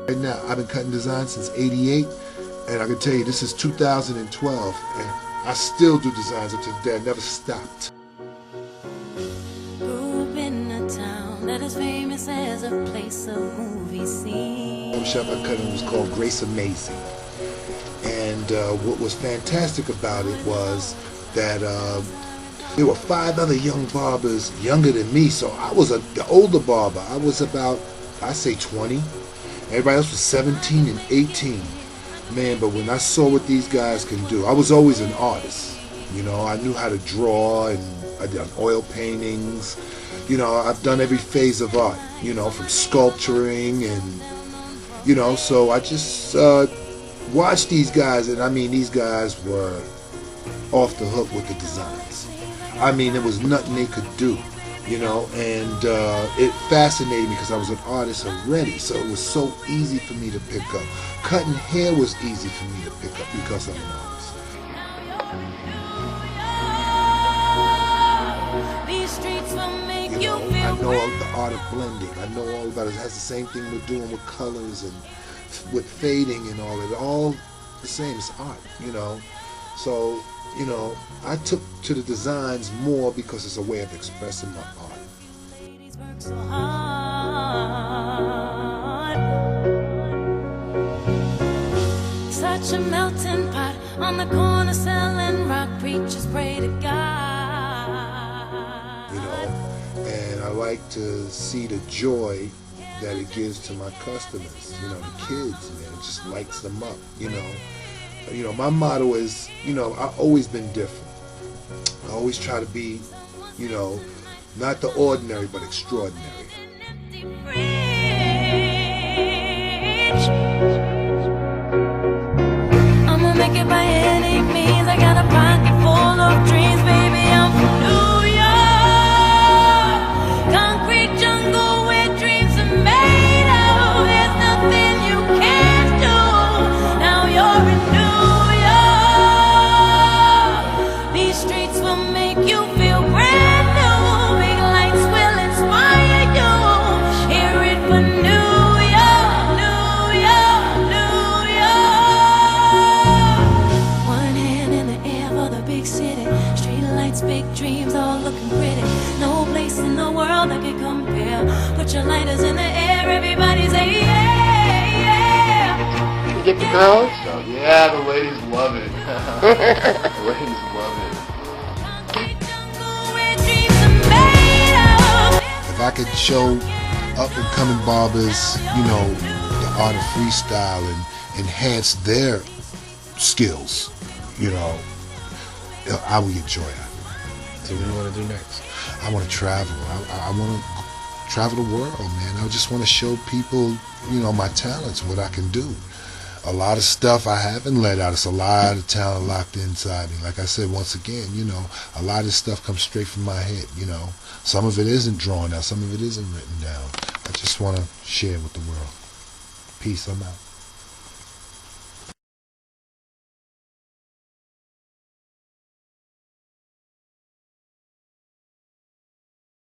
Right now, I've been cutting designs since '88, and I can tell you this is 2012, and I still do designs up to the day. I never stopped. Grew up in a town that is famous as a place of movie scenes. The shop I cut in was called Grace Amazing, and what was fantastic about it was that there were 5 other young barbers younger than me, so I was the older barber. I was about, I say 20. Everybody else was 17 and 18. Man, but when I saw what these guys can do, I was always an artist. You know, I knew how to draw, and I done oil paintings. You know, I've done every phase of art, you know, from sculpturing and, you know, so I just watched these guys, and I mean, these guys were off the hook with the designs. I mean, there was nothing they could do, you know, and it fascinated me because I was an artist already, so it was so easy for me to pick up. Cutting hair was easy for me to pick up because I'm an artist. You know, I know all the art of blending. I know all about it. It has the same thing we're doing with colors and with fading and all of it. All the same. It's art, you know. So, you know, I took to the designs more because it's a way of expressing my art. Such a melting pot on the corner selling rock, preachers pray to God. You know, and I like to see the joy that it gives to my customers, you know, the kids, man. It just lights them up, you know. You know, my motto is, you know, I've always been different. I always try to be, you know, not the ordinary, but extraordinary. I'm gonna make it by any means. I got a pocket full of dreams, baby. I'm from New York, concrete jungle where dreams are made of. There's nothing you can't do. Now you're in New York. These streets will make you feel brand new. Big lights will inspire you. Hear it for New York, New York, New York. One hand in the air for the big city. Street lights, big dreams, all looking pretty. No place in the world that can compare. Put your lighters in the air, everybody say yeah, yeah. You get the girls? So, yeah, the ladies love it. The ladies love it. If I could show up and coming barbers, you know, the art of freestyle and enhance their skills, you know, I would get joy out of it. So what do you want to do next? I want to travel. I want to travel the world, man. I just want to show people, you know, my talents, what I can do. A lot of stuff I haven't let out. It's a lot of talent locked inside me. Like I said, once again, you know, a lot of this stuff comes straight from my head, you know. Some of it isn't drawn out. Some of it isn't written down. I just want to share with the world. Peace. I'm out.